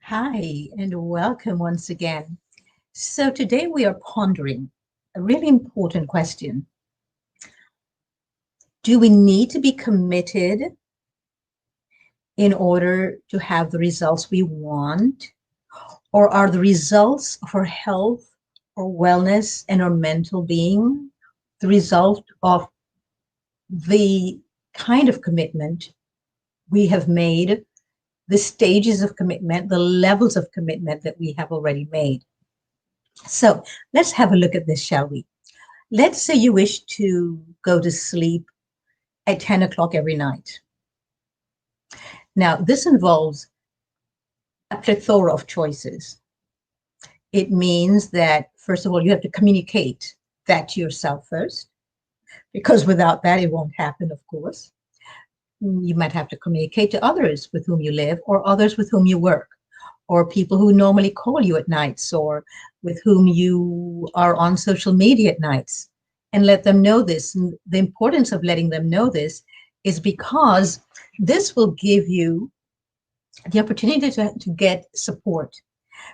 Hi, and welcome once again. So, today we are pondering a really important question. Do we need to be committed in order to have the results we want? Or are the results of our health or wellness and our mental being the result of the kind of commitment we have made, the stages of commitment, the levels of commitment that we have already made? So, let's have a look at this, shall we? Let's say you wish to go to sleep at 10 o'clock every night. Now, this involves a plethora of choices. It means that, first of all, you have to communicate that to yourself first, because without that, it won't happen, of course. You might have to communicate to others with whom you live, or others with whom you work, or people who normally call you at nights, or with whom you are on social media at nights, and let them know this. And the importance of letting them know this is because this will give you the opportunity to get support.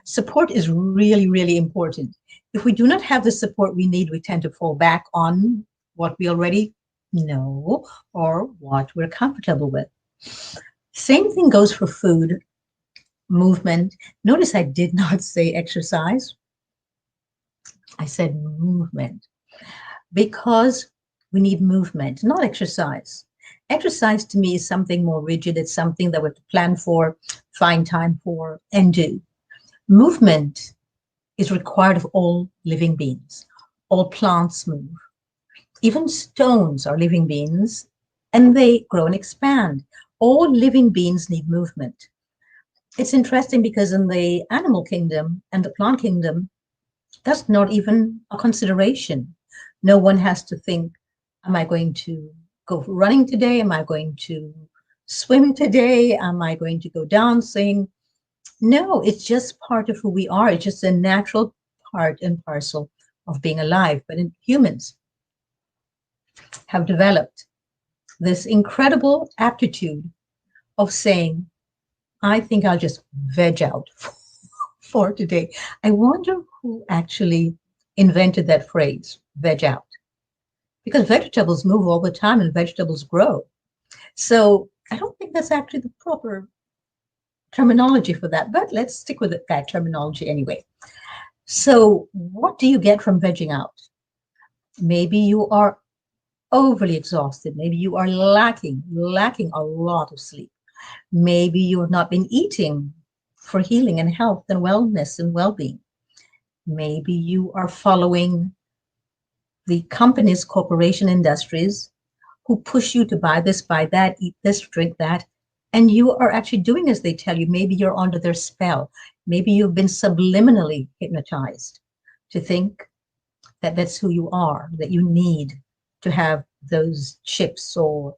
Support is really, really important. If we do not have the support we need, we tend to fall back on what we already know or what we're comfortable with. Same thing goes for food, movement. Notice I did not say exercise. I said movement because we need movement, not exercise. Exercise to me is something more rigid. It's something that we have to plan for, find time for, and do. Movement is required of all living beings. All plants move. Even stones are living beings and they grow and expand. All living beings need movement. It's interesting because in the animal kingdom and the plant kingdom, that's not even a consideration. No one has to think, am I going to go running today? Am I going to swim today? Am I going to go dancing? No, it's just part of who we are. It's just a natural part and parcel of being alive. But in humans have developed this incredible aptitude of saying, I think I'll just veg out for today. I wonder who actually invented that phrase, veg out, because vegetables move all the time and vegetables grow. So I don't think that's actually the proper terminology for that, but let's stick with that terminology anyway. So, what do you get from vegging out? Maybe you are overly exhausted. Maybe you are lacking a lot of sleep. Maybe you have not been eating for healing and health and wellness and well-being. Maybe you are following the companies, corporation industries who push you to buy this, buy that, eat this, drink that, and you are actually doing as they tell you. Maybe you're under their spell. Maybe you've been subliminally hypnotized to think that that's who you are, that you need to have those chips or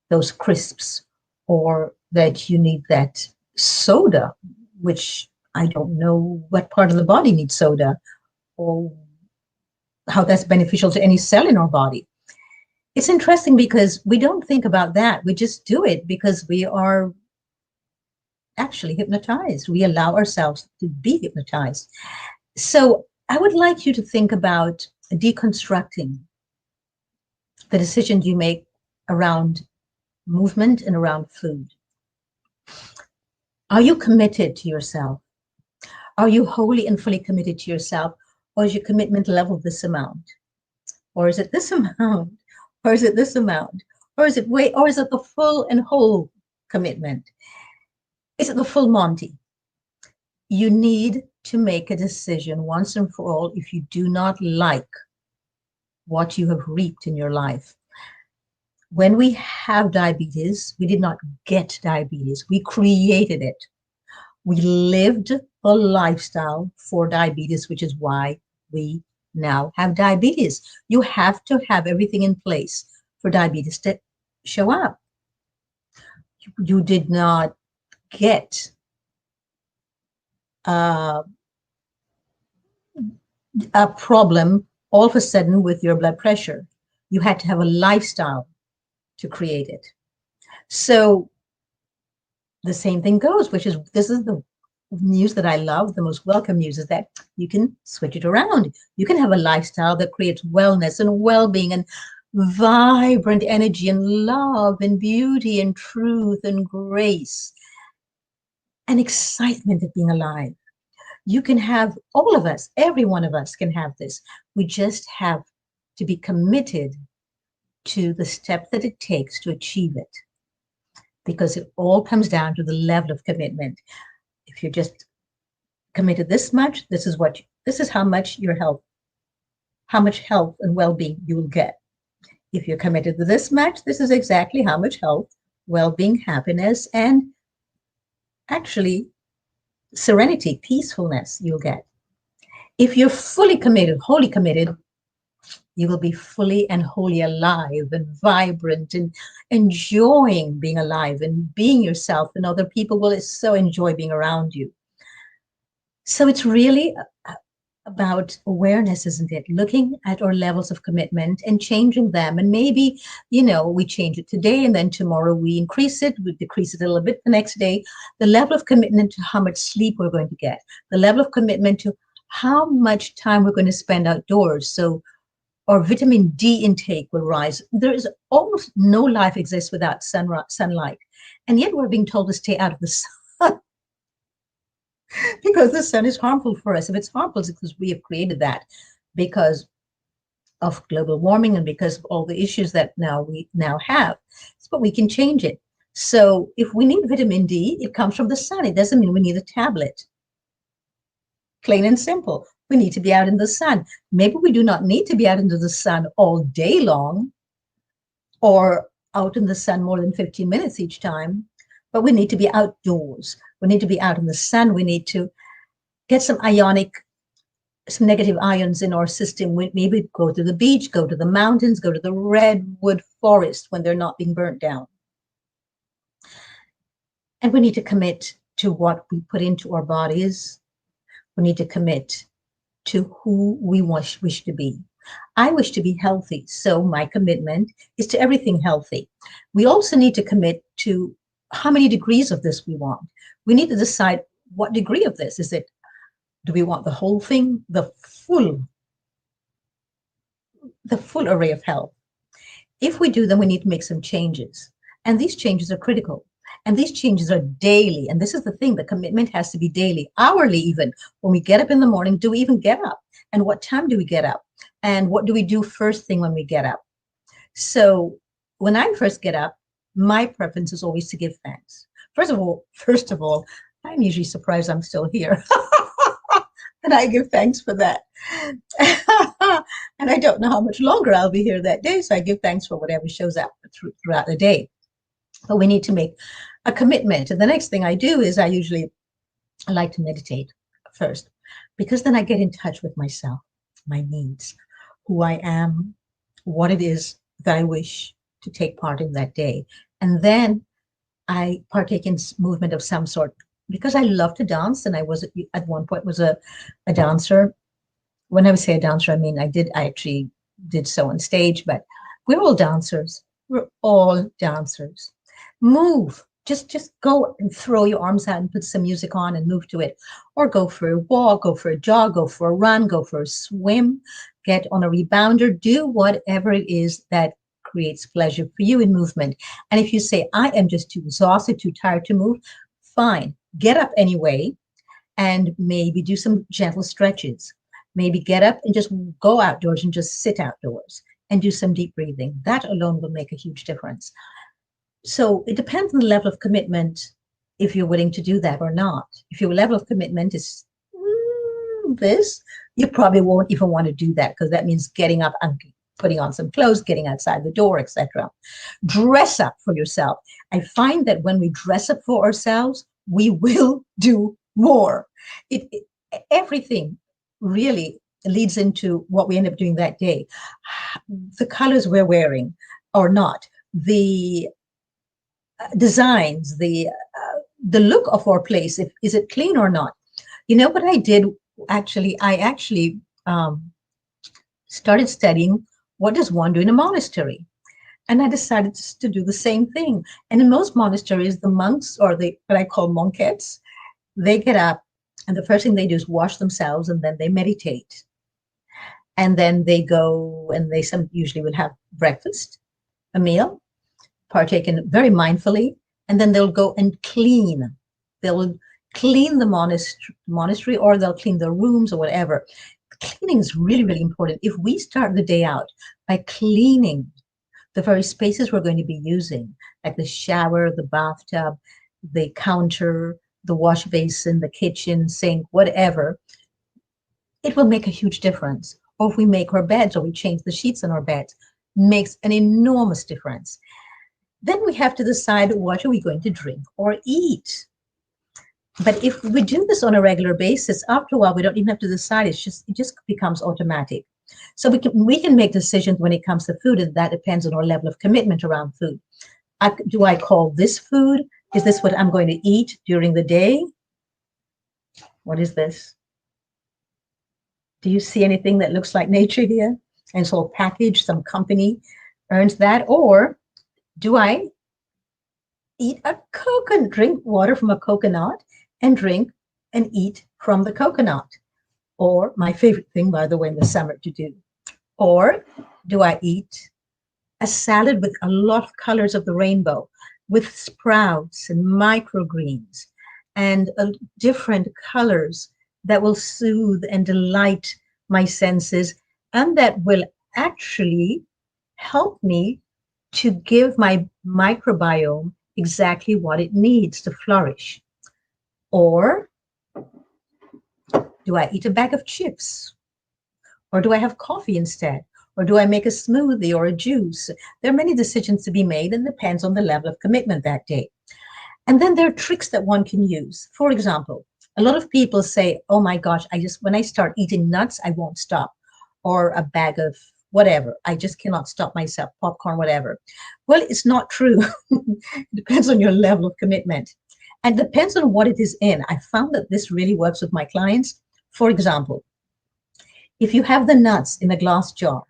those crisps, or that you need that soda, which I don't know what part of the body needs soda or how that's beneficial to any cell in our body. It's interesting because we don't think about that. We just do it because we are actually hypnotized. We allow ourselves to be hypnotized. So I would like you to think about deconstructing the decisions you make around movement and around food. Are you committed to yourself? Are you wholly and fully committed to yourself? Or is your commitment level this amount? Or is it this amount? Or is it this amount? Or is it wait, or is it the full and whole commitment? Is it the full Monty? You need to make a decision once and for all if you do not like what you have reaped in your life. When we have diabetes, we did not get diabetes, we created it. We lived a lifestyle for diabetes, which is why we now have diabetes. You have to have everything in place for diabetes to show up. You did not get uh, a problem all of a sudden with your blood pressure. You had to have a lifestyle to create it. So the same thing goes, which is this is the news that I love, the most welcome news, is that you can switch it around. You can have a lifestyle that creates wellness and well-being and vibrant energy and love and beauty and truth and grace and excitement of being alive. You can have, all of us, every one of us can have this. We just have to be committed to the step that it takes to achieve it, because it all comes down to the level of commitment. If you're just committed this much, this is how much your health, how much health and well-being you will get. If you're committed to this much, this is exactly how much health, well-being, happiness, and actually serenity, peacefulness you'll get. If you're fully committed, wholly committed, you will be fully and wholly alive and vibrant and enjoying being alive and being yourself, and other people will so enjoy being around you. So it's really about awareness, isn't it? Looking at our levels of commitment and changing them. And maybe, we change it today and then tomorrow we increase it, we decrease it a little bit the next day. The level of commitment to how much sleep we're going to get, the level of commitment to how much time we're going to spend outdoors. So our vitamin D intake will rise. There is almost no life exists without sunlight. And yet we're being told to stay out of the sun because the sun is harmful for us. If it's harmful, it's because we have created that because of global warming and because of all the issues that we now have. But we can change it. So if we need vitamin D, it comes from the sun. It doesn't mean we need a tablet. Plain and simple. We need to be out in the sun. Maybe we do not need to be out into the sun all day long or out in the sun more than 15 minutes each time, but we need to be outdoors. We need to be out in the sun. We need to get some negative ions in our system. We maybe go to the beach, go to the mountains, go to the redwood forest when they're not being burnt down. And we need to commit to what we put into our bodies. We need to commit to who we wish to be. I wish to be healthy, so my commitment is to everything healthy. We also need to commit to how many degrees of this we want. We need to decide what degree of this. Do we want the whole thing, the full array of health? If we do, then we need to make some changes. And these changes are critical. And these changes are daily. And this is the thing, the commitment has to be daily, hourly even. When we get up in the morning, do we even get up? And what time do we get up? And what do we do first thing when we get up? So when I first get up, my preference is always to give thanks. First of all, I'm usually surprised I'm still here. And I give thanks for that. And I don't know how much longer I'll be here that day. So I give thanks for whatever shows up throughout the day. But we need to make a commitment. And the next thing I do is I like to meditate first, because then I get in touch with myself, my needs, who I am, what it is that I wish to take part in that day. And then I partake in movement of some sort, because I love to dance. And I was at one point was a dancer. When I say a dancer, I mean I actually did so on stage, but we're all dancers. We're all dancers. Move. Just go and throw your arms out and put some music on and move to it. Or go for a walk, go for a jog, go for a run, go for a swim, get on a rebounder, do whatever it is that creates pleasure for you in movement. And if you say, I am just too exhausted, too tired to move, fine. Get up anyway and maybe do some gentle stretches. Maybe get up and just go outdoors and just sit outdoors and do some deep breathing. That alone will make a huge difference. So it depends on the level of commitment, if you're willing to do that or not. If your level of commitment is this, you probably won't even want to do that, because that means getting up and putting on some clothes, getting outside the door, etc. Dress up for yourself. I find that when we dress up for ourselves, we will do more. Everything really leads into what we end up doing that day. The colors we're wearing or not, the designs, the look of our place, is it clean or not? You know what I did? I actually started studying what does one do in a monastery. And I decided to do the same thing. And in most monasteries, the monks, or what I call monkettes, They get up, and the first thing they do is wash themselves, and then they meditate. And then they go and they some usually will have breakfast, a meal, partaken very mindfully, and then they'll go and clean. They'll clean the monastery, or they'll clean their rooms or whatever. Cleaning is really, really important. If we start the day out by cleaning the very spaces we're going to be using, like the shower, the bathtub, the counter, the wash basin, the kitchen, sink, whatever, it will make a huge difference. Or if we make our beds or we change the sheets on our beds, makes an enormous difference. Then we have to decide what are we going to drink or eat. But if we do this on a regular basis, after a while, we don't even have to decide. It just becomes automatic. So we can make decisions when it comes to food, and that depends on our level of commitment around food. Do I call this food? Is this what I'm going to eat during the day? What is this? Do you see anything that looks like nature here? And so package, some company earns that. Or do I eat a coconut, drink water from a coconut and drink and eat from the coconut? Or my favorite thing, by the way, in the summer to do. Or do I eat a salad with a lot of colors of the rainbow, with sprouts and microgreens and different colors that will soothe and delight my senses, and that will actually help me to give my microbiome exactly what it needs to flourish? Or do I eat a bag of chips? Or do I have coffee instead? Or do I make a smoothie or a juice? There are many decisions to be made, and depends on the level of commitment that day. And then there are tricks that one can use. For example, a lot of people say, oh my gosh, when I start eating nuts, I won't stop. Or a bag of whatever, I just cannot stop myself, popcorn, whatever. Well, it's not true. It depends on your level of commitment. And depends on what it is in. I found that this really works with my clients. For example, if you have the nuts in a glass jar,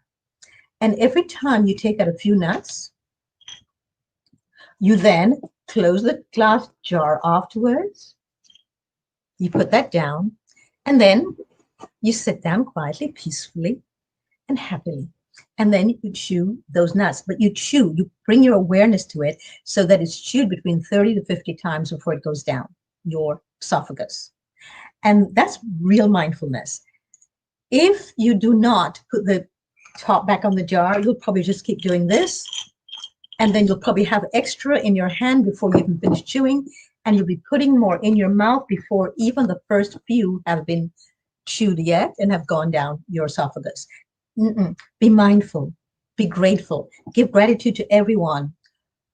and every time you take out a few nuts, you then close the glass jar afterwards, you put that down, and then you sit down quietly, peacefully, and happily. And then you chew those nuts, but you bring your awareness to it so that it's chewed between 30 to 50 times before it goes down your esophagus. And that's real mindfulness. If you do not put the top back on the jar, you'll probably just keep doing this. And then you'll probably have extra in your hand before you even finish chewing. And you'll be putting more in your mouth before even the first few have been chewed yet and have gone down your esophagus. Be mindful, be grateful, give gratitude to everyone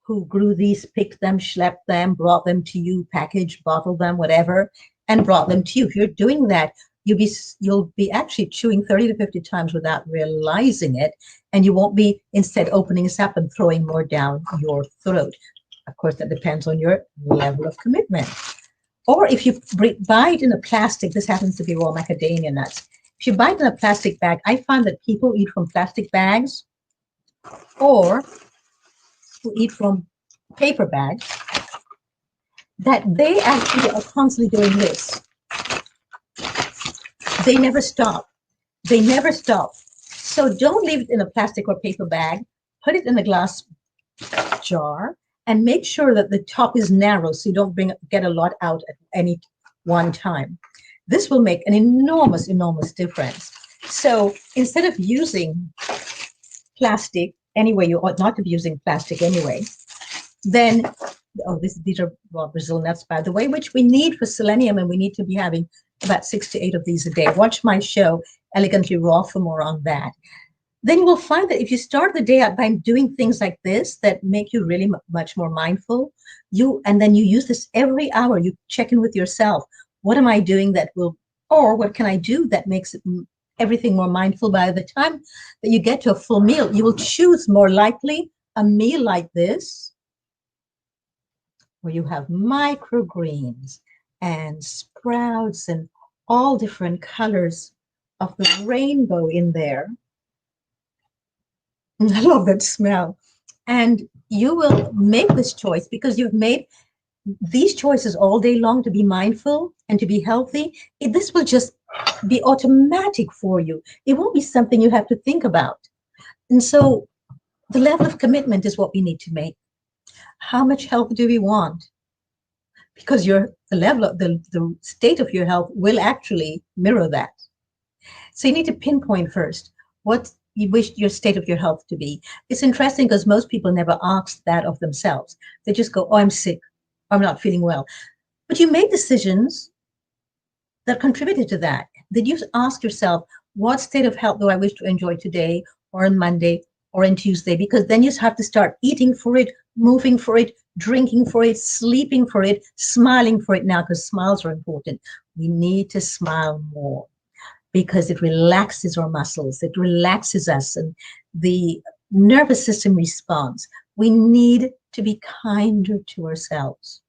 who grew these, picked them, schlepped them, brought them to you, packaged, bottled them, whatever, and brought them to you. If you're doing that, you'll be actually chewing 30 to 50 times without realizing it, and you won't be instead opening this up and throwing more down your throat. Of course, that depends on your level of commitment. Or if you buy it in a plastic, this happens to be raw macadamia nuts. If you buy it in a plastic bag, I find that people eat from plastic bags or who eat from paper bags, that they actually are constantly doing this. They never stop. They never stop. So don't leave it in a plastic or paper bag. Put it in a glass jar and make sure that the top is narrow so you don't get a lot out at any one time. This will make an enormous, enormous difference. So instead of using plastic, anyway, you ought not to be using plastic anyway, then, these are raw Brazil nuts, by the way, which we need for selenium, and we need to be having about 6 to 8 of these a day. Watch my show, Elegantly Raw, for more on that. Then you will find that if you start the day out by doing things like this that make you really much more mindful, and then you use this every hour, you check in with yourself. What am I doing that will, or what can I do that makes it everything more mindful? By the time that you get to a full meal, you will choose more likely a meal like this, where you have microgreens and sprouts and all different colors of the rainbow in there. I love that smell. And you will make this choice because you've made these choices all day long to be mindful and to be healthy, this will just be automatic for you. It won't be something you have to think about. And so the level of commitment is what we need to make. How much health do we want? Because the level of the state of your health will actually mirror that. So you need to pinpoint first what you wish your state of your health to be. It's interesting because most people never ask that of themselves. They just go, oh, I'm sick. I'm not feeling well. But you made decisions that contributed to that. Did you ask yourself, what state of health do I wish to enjoy today or on Monday or on Tuesday? Because then you have to start eating for it, moving for it, drinking for it, sleeping for it, smiling for it now, because smiles are important. We need to smile more because it relaxes our muscles, it relaxes us, and the nervous system responds. We need to be kinder to ourselves.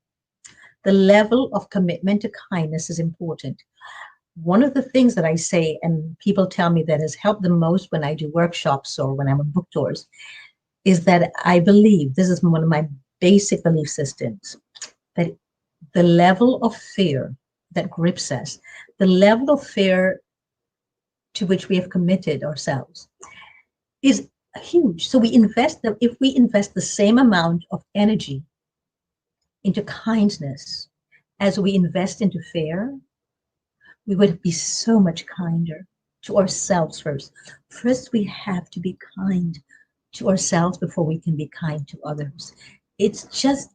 The level of commitment to kindness is important. One of the things that I say, and people tell me that has helped the most when I do workshops or when I'm on book tours, is that I believe this is one of my basic belief systems that the level of fear that grips us, the level of fear to which we have committed ourselves is huge. So we invest that if we invest the same amount of energy into kindness as we invest into fear, we would be so much kinder to ourselves first. First, we have to be kind to ourselves before we can be kind to others. It's just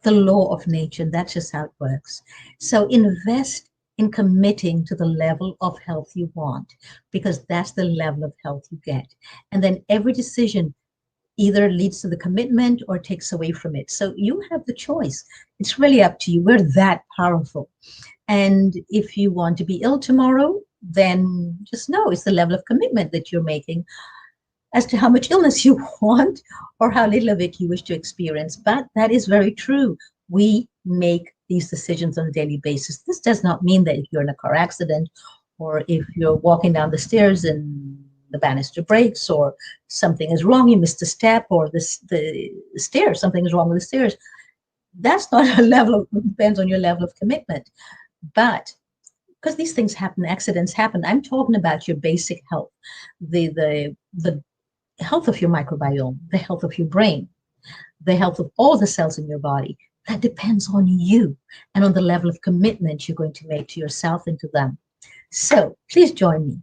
the law of nature, and that's just how it works. So invest in committing to the level of health you want, because that's the level of health you get. And then every decision either leads to the commitment or takes away from it. So you have the choice. It's really up to you. We're that powerful. And if you want to be ill tomorrow, then just know it's the level of commitment that you're making as to how much illness you want or how little of it you wish to experience. But that is very true. We make these decisions on a daily basis. This does not mean that if you're in a car accident or if you're walking down the stairs and the banister breaks or something is wrong, you missed a step, or the stairs, something is wrong with the stairs. That's not a level of, depends on your level of commitment. But because these things happen, accidents happen, I'm talking about your basic health, the health of your microbiome, the health of your brain, the health of all the cells in your body. That depends on you and on the level of commitment you're going to make to yourself and to them. So please join me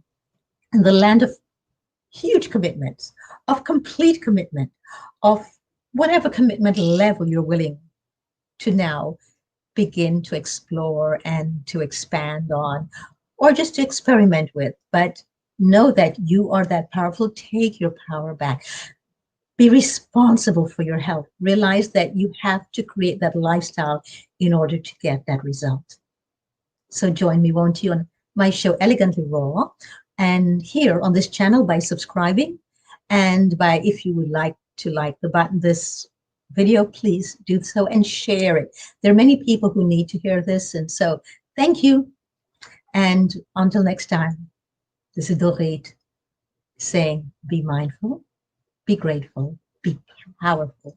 in the land of huge commitments, of complete commitment, of whatever commitment level you're willing to now begin to explore and to expand on, or just to experiment with. But know that you are that powerful. Take your power back. Be responsible for your health. Realize that you have to create that lifestyle in order to get that result. So join me, won't you, on my show, Elegantly Raw, and here on this channel by subscribing, and by, if you would like to like the button, this video, please do so and share it. There are many people who need to hear this, and so thank you. And until next time, this is Doreet saying, be mindful, be grateful, be powerful.